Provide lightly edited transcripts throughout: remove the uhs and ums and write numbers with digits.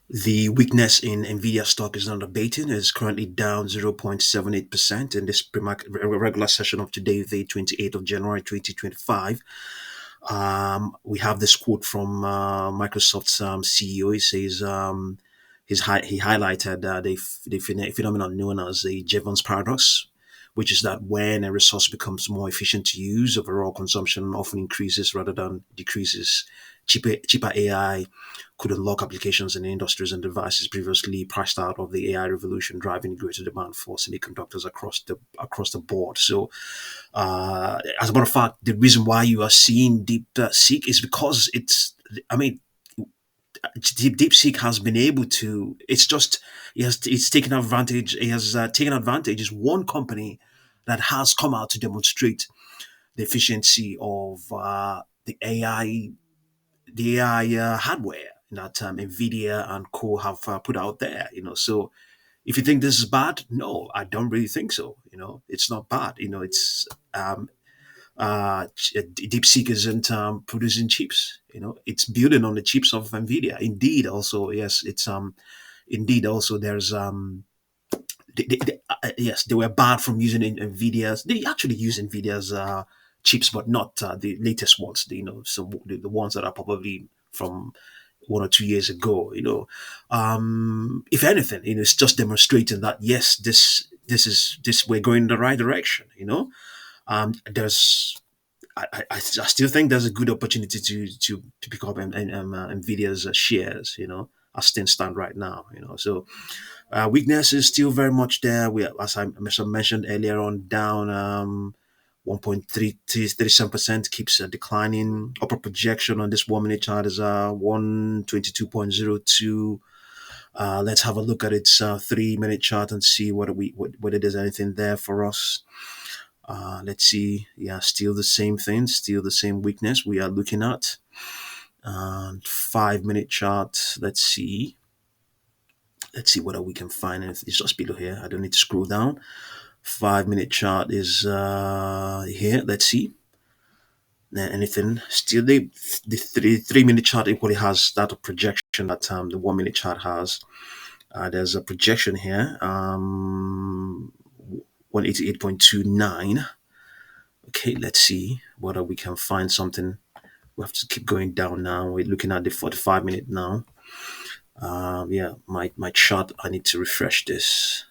The weakness in Nvidia stock is not abating. It's currently down 0.78% in this regular session of today, the 28th of January 2025. We have this quote from Microsoft's CEO. He says he highlighted the phenomenon known as the Jevons paradox, which is that when a resource becomes more efficient to use, overall consumption often increases rather than decreases. Cheaper AI could unlock applications in industries and devices previously priced out of the AI revolution, driving greater demand for semiconductors across the board. So, as a matter of fact, the reason why you are seeing DeepSeek is because I mean, DeepSeek has been able to. It's taken advantage. It has taken advantage. Is one company that has come out to demonstrate the efficiency of the AI hardware that Nvidia and co have put out there. So if you think this is bad, no, I don't really think so. It's not bad. It's DeepSeek isn't producing chips. It's building on the chips of Nvidia. Indeed, also yes, it's indeed also there's yes, they were barred from using Nvidia's. They actually use Nvidia's chips, but not the latest ones. So the ones that are probably from 1 or 2 years ago. If anything, it's just demonstrating that yes, this we're going in the right direction. There's I still think there's a good opportunity to pick up Nvidia's shares. As things stand right now. So weakness is still very much there. We, as I mentioned earlier on, down 1.37%, keeps declining. Upper projection on this 1 minute chart is 122.02. Let's have a look at its 3 minute chart and see whether there's anything there for us. Let's see. Yeah, still the same thing, still the same weakness we are looking at. 5 minute chart. Let's see whether we can find it. It's just below here. I don't need to scroll down. 5 minute chart is here. Let's see. Anything still the 3 minute chart equally has that projection that the 1 minute chart has. There's a projection here, 188.29. Okay, let's see whether we can find something. We have to keep going down now. We're looking at the 45 minute now. Yeah, my chart, I need to refresh this.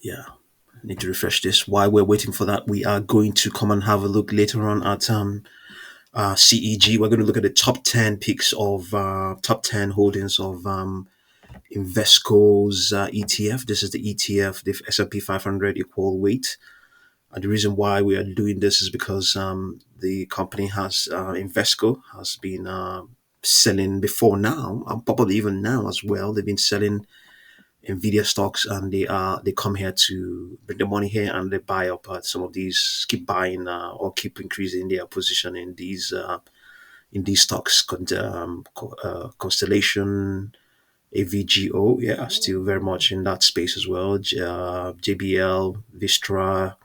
Yeah, I need to refresh this. While we're waiting for that, we are going to come and have a look later on at CEG. We're going to look at the top 10 picks of top 10 holdings of Invesco's ETF. This is the ETF, the S&P 500 equal weight. And the reason why we are doing this is because the company Invesco has been selling before now, and probably even now as well. They've been selling Nvidia stocks, and they come here to bring the money here, and they buy up some of these, keep buying or keep increasing their position in these stocks. Constellation, AVGO, yeah, still very much in that space as well. JBL, Vistra,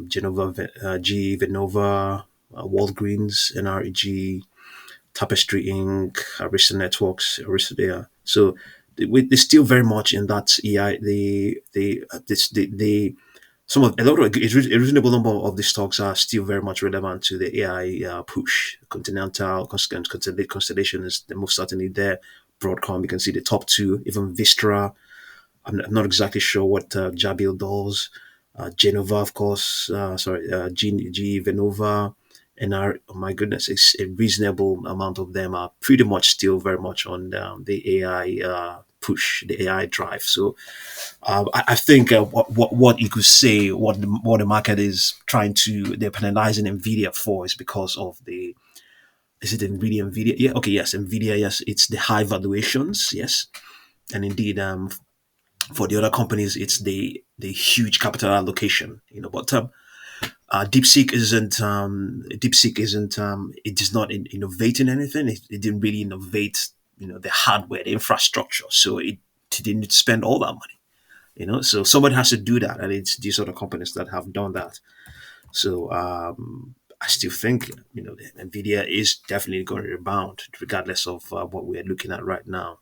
GE Venova, Walgreens, NRG, Tapestry Inc., Arista Networks, Arista there. So they're still very much in that EI. The some of a lot of a reasonable number of the stocks are still very much relevant to the AI push. Constellation is the most certainly there. Broadcom, you can see the top two. Even Vistra, I'm not exactly sure what JBL does. Genova, of course. GE Venova, and oh my goodness, it's a reasonable amount of them are pretty much still very much on the AI push, the AI drive. So I think what you could say, what the market is they're penalizing Nvidia for is because of the. Is it Nvidia? Yeah, okay, yes, Nvidia, yes, it's the high valuations, yes, and indeed, for the other companies, it's the huge capital allocation, But DeepSeek isn't it is not innovating anything. It didn't really innovate, the hardware, the infrastructure. So it didn't spend all that money, So somebody has to do that, and it's these other companies that have done that. So I still think Nvidia is definitely going to rebound, regardless of what we are looking at right now,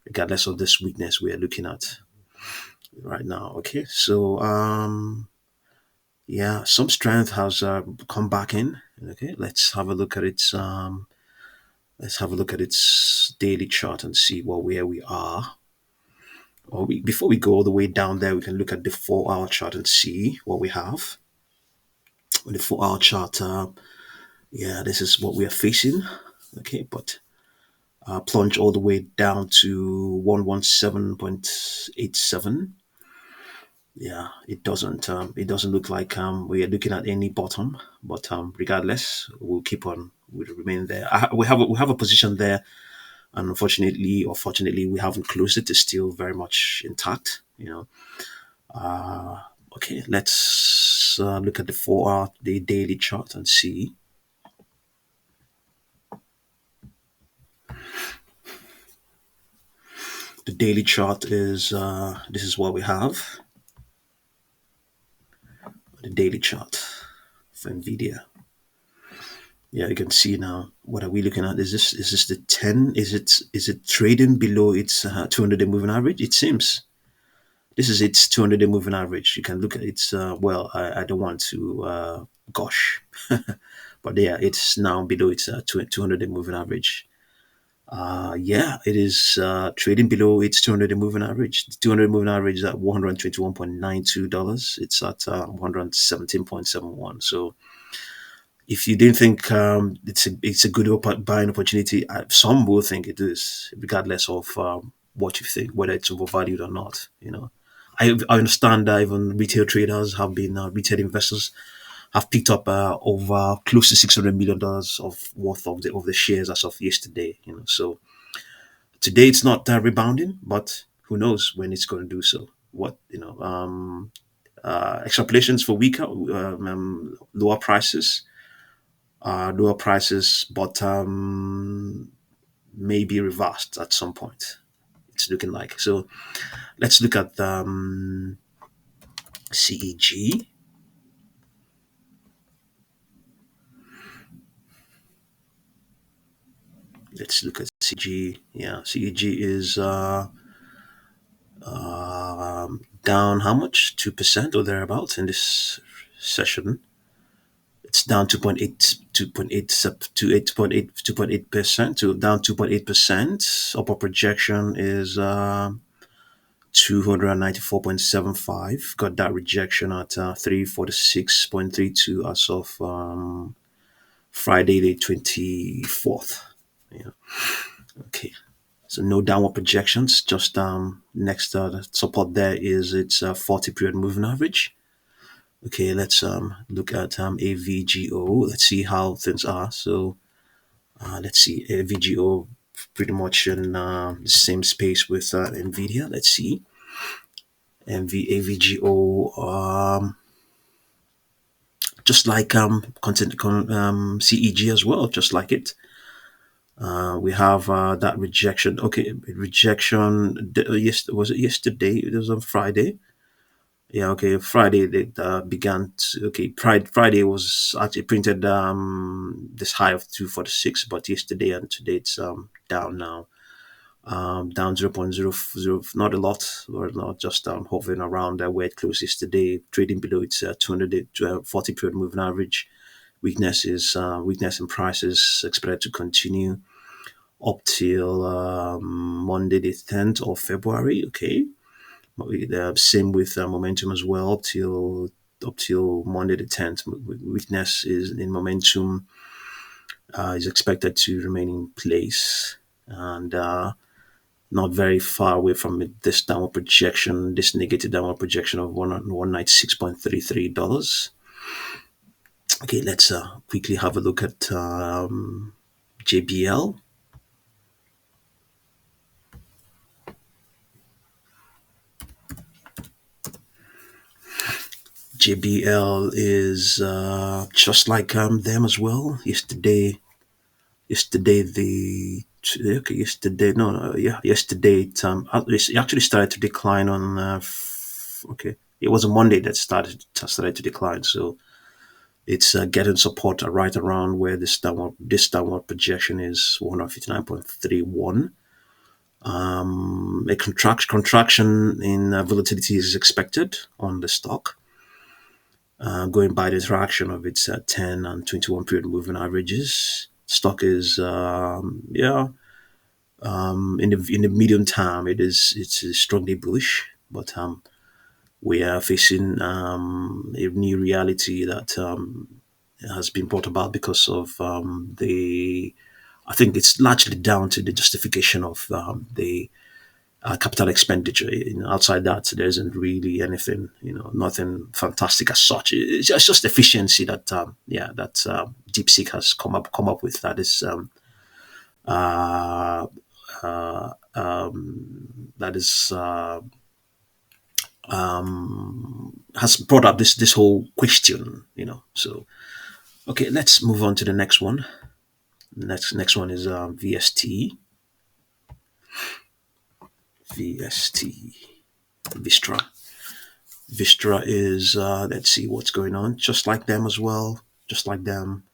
regardless of this weakness we are looking at right now. Okay, so yeah, some strength has come back in. Okay, let's have a look at its daily chart and see where we are. Before we go all the way down there, we can look at the 4 hour chart and see what we have. On the 4 hour chart, yeah, this is what we are facing. Okay, but plunge all the way down to 117.87. Yeah, it doesn't look like we are looking at any bottom, but regardless, we'll remain there. We have a position there, and unfortunately or fortunately, we haven't closed it. It's still very much intact. Okay, let's look at the 4 hour, the daily chart and see. The daily chart is this is what we have. The daily chart for Nvidia. Yeah, you can see now. What are we looking at? Is this the 10? Is it trading below its 200-day moving average? It seems this is its 200-day moving average. You can look at its. Well, I don't want to gosh, but yeah, it's now below its 200-day moving average. Yeah, it is trading below its 200-day moving average. The 200 moving average is at $121.92. It's at 117.71. So if you didn't think it's a good buying opportunity, some will think it is, regardless of what you think, whether it's overvalued or not. I understand that even retail traders have been retail investors have picked up over close to $600 million of worth of the shares as of yesterday. So today it's not rebounding, but who knows when it's going to do so? Extrapolations for weaker, lower prices, but may be reversed at some point. It's looking like so. Let's look at CEG. Let's look at CEG. Yeah, CEG is down how much? 2% or thereabouts in this session. It's down 2.8% to down 2.8%. Upper projection is 294.75. Got that rejection at 346.32 as of Friday the 24th. Yeah. Okay. So no downward projections. Just next support there is its 40 period moving average. Okay, let's look at AVGO. Let's see how things are. So let's see, AVGO pretty much in the same space with Nvidia. Let's see, AVGO just like CEG as well, just like it. We have that rejection. Okay, rejection. Yes, was it yesterday? It was on Friday. Yeah, okay. Friday they began to, okay. Friday was actually printed this high of 246, but yesterday and today it's down now. Down 0.00, not a lot, or not, just hovering around where it closed yesterday, trading below its 200 40 period moving average. Weakness in prices expected to continue up till Monday the 10th of February. Okay, same with momentum as well up till Monday the 10th. Weakness is in momentum is expected to remain in place, and not very far away from this downward projection, this negative downward projection of $196.33. Okay, let's quickly have a look at JBL. JBL is just like them as well. Yesterday the okay, yesterday no, yeah, yesterday it actually started to decline on okay, it was a Monday that started to decline. So It's getting support right around where this downward projection is 159.31. A contraction in volatility is expected on the stock, going by the interaction of its 10 and 21 period moving averages. Stock is in the medium term it's strongly bullish, but we are facing a new reality that has been brought about because of the. I think it's largely down to the justification of the capital expenditure. Outside that, there isn't really anything. Nothing fantastic as such. It's just efficiency that DeepSeek has come up with. That is uh, uh, that is has brought up this whole question. So okay, let's move on to the next one. Next one is VST. VST. Vistra. Vistra is let's see what's going on. Just like them as well. Just like them.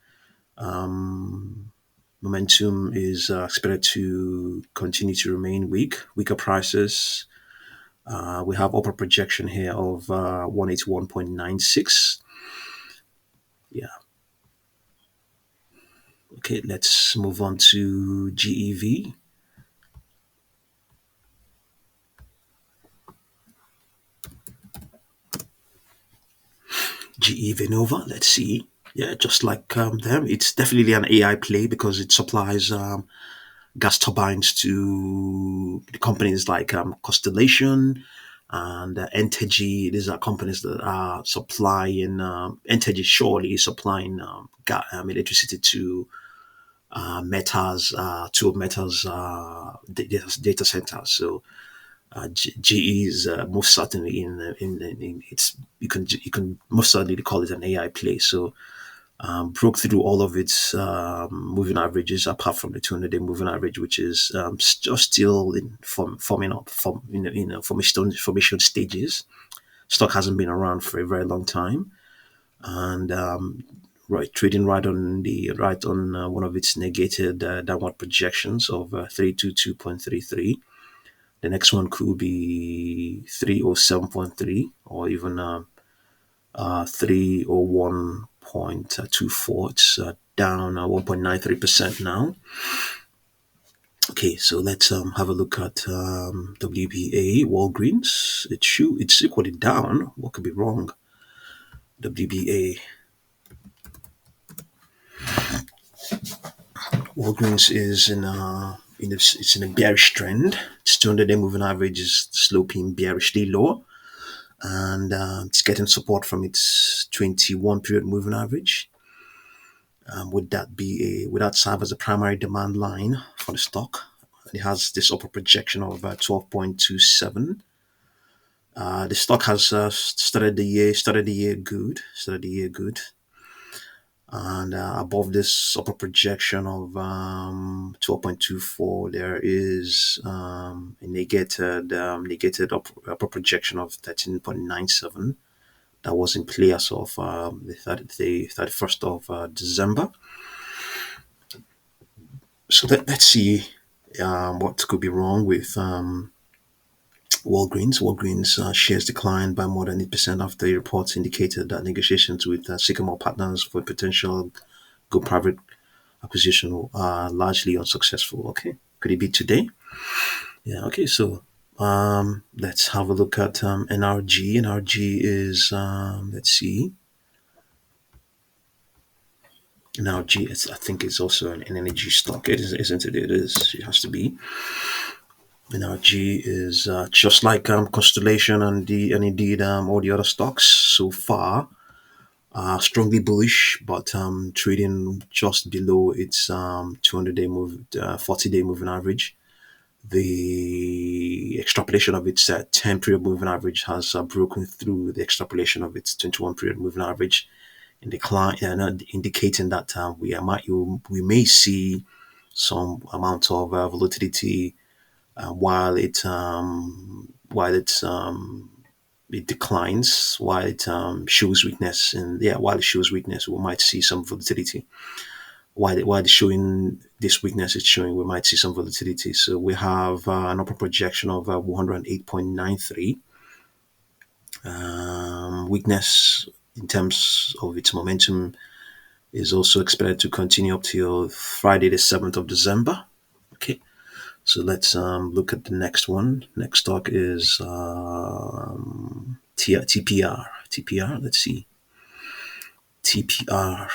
Momentum is expected to continue to remain weak. Weaker prices. We have upper projection here of 181.96. Yeah. Okay, let's move on to GEV. GEV Nova. Let's see. Yeah, just like them, it's definitely an AI play because it supplies gas turbines to the companies like Constellation and NTG. These are companies that are supplying. NTG surely is supplying electricity to Meta's two of Meta's data centers. So GE is most certainly in it's you can most certainly call it an AI play. So broke through all of its moving averages apart from the 200-day moving average, which is just still in forming up from formation stages. Stock hasn't been around for a very long time, and right trading right on one of its negated downward projections of 322.33. The next one could be 307.3 or even 301.24. It's down 1.93% now. Okay, so let's have a look at WBA Walgreens. It's equally down. What could be wrong? WBA Walgreens is it's in a bearish trend. Its 200-day moving average is sloping bearishly lower, and it's getting support from its 21 period moving average. Would that serve as a primary demand line for the stock? It has this upper projection of 12.27. The stock has started the year good, and above this upper projection of 12.24, there is a negated upper projection of 13.97 that was in play as of the 31st of December. So let's see what could be wrong with Walgreens. Walgreens shares declined by more than 8% after reports indicated that negotiations with Sycamore Partners for potential go private acquisition are largely unsuccessful. Okay, could it be today? Yeah. Okay. So let's have a look at NRG. NRG is let's see. NRG, I think it's also an energy stock. It is, isn't it? It is. It has to be. NRG is just like Constellation and indeed all the other stocks so far. Strongly bullish, but trading just below its 200-day 40-day moving average. The extrapolation of its 10-period moving average has broken through the extrapolation of its 21-period moving average, in decline, indicating that we may see some amount of volatility while it's it declines while it shows weakness, and yeah, while it shows weakness, we might see some volatility. While it's showing this weakness, it's showing we might see some volatility. So we have an upper projection of 108.93. Weakness in terms of its momentum is also expected to continue up till Friday, the 7th of December. Okay, so let's look at the next one. Next stock is TPR. TPR, let's see. TPR.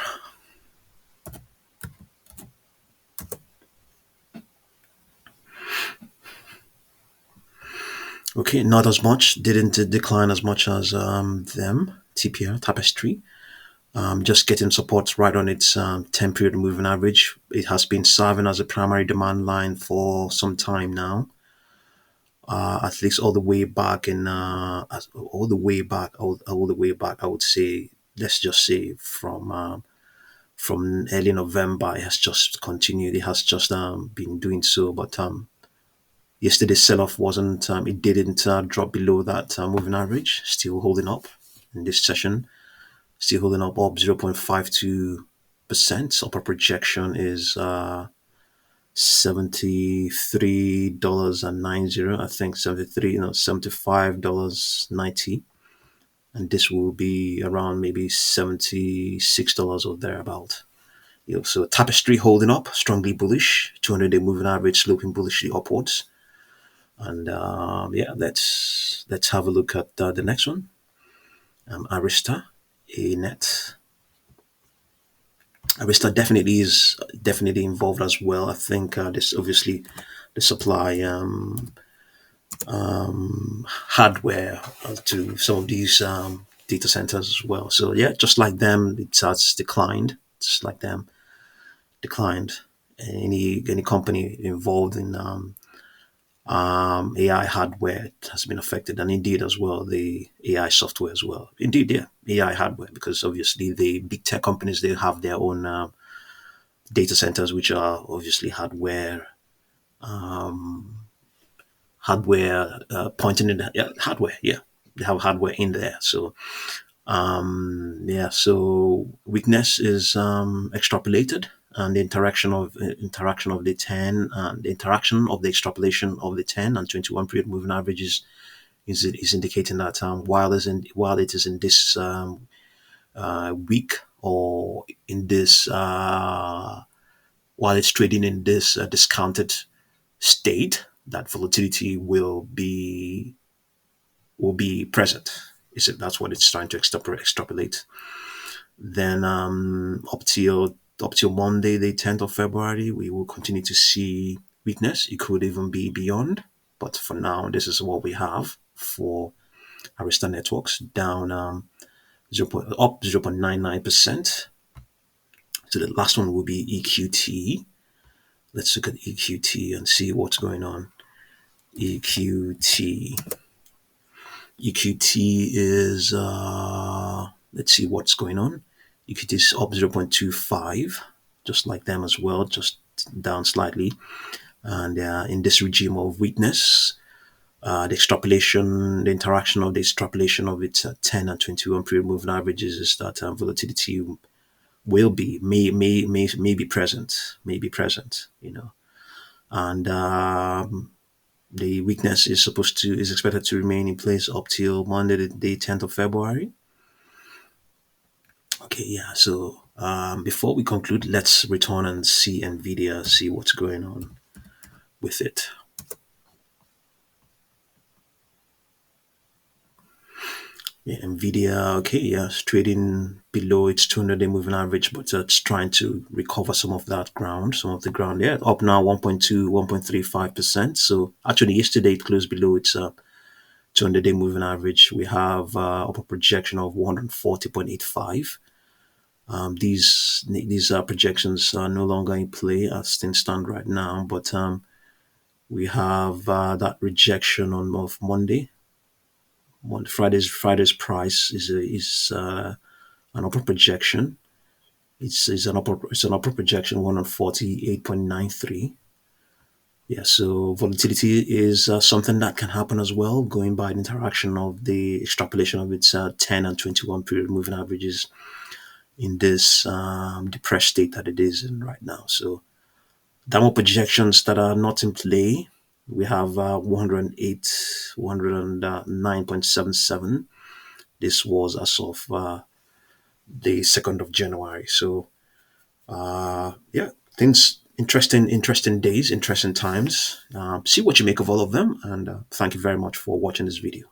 Okay, not as much. Didn't decline as much as them. TPR, Tapestry. Just getting support right on its 10 period moving average. It has been serving as a primary demand line for some time now. At least all the way back in all the way back, I would say, let's just say from early November, it has just continued. It has just been doing so, but yesterday's sell-off wasn't. It didn't drop below that moving average. Still holding up in this session. Still holding up 0.52%. Upper projection is $73.90. I think 73, $75.90, and this will be around maybe $76 or thereabout. So Tapestry holding up, strongly bullish. 200-day moving average sloping bullishly upwards. And yeah, let's have a look at the next one. Arista, ANET. Arista definitely involved as well. I think this obviously the supply hardware to some of these data centers as well. So yeah, just like them, it has declined. Just like them, declined. Any company involved in AI hardware has been affected, and indeed as well the AI software as well. Indeed, yeah, AI hardware, because obviously the big tech companies, they have their own data centers, which are obviously hardware pointing in the, yeah, hardware. Yeah, they have hardware in there. So yeah, so weakness is extrapolated, and the interaction of the 10 and the interaction of the extrapolation of the 10 and 21 period moving averages is indicating that while it is in this week, or in this while it's trading in this discounted state, that volatility will be present. Is it? That's what it's trying to extrapolate. Then up till Monday, the 10th of February, we will continue to see weakness. It could even be beyond, but for now, this is what we have for Arista Networks, down 0.99%. So the last one will be EQT. Let's look at EQT and see what's going on. EQT. EQT is, let's see what's going on. EQT is up 0.25, just like them as well, just down slightly. And in this regime of weakness, the interaction of the extrapolation of its 10 and 21 period moving averages is that volatility may be present, and the weakness is expected to remain in place up till Monday, the 10th of February. Okay, yeah. So before we conclude, let's return and see Nvidia, see what's going on with it. Yeah, Nvidia, okay, yeah, it's trading below its 200-day moving average, but it's trying to recover some of the ground. Yeah, up now 1.2, 1.35%. So actually, yesterday it closed below its 200-day moving average. We have upper projection of 140.85. These projections are no longer in play as things stand right now, but we have that rejection of Monday. Friday's price is an upper projection. It's an upper projection 148.93. Yeah, so volatility is something that can happen as well, going by the interaction of the extrapolation of its 10 and 21 period moving averages in this depressed state that it is in right now. So, downward projections that are not in play, we have 108, 109.77. This was as of the 2nd of January. So, yeah, things interesting days, interesting times. See what you make of all of them, and thank you very much for watching this video.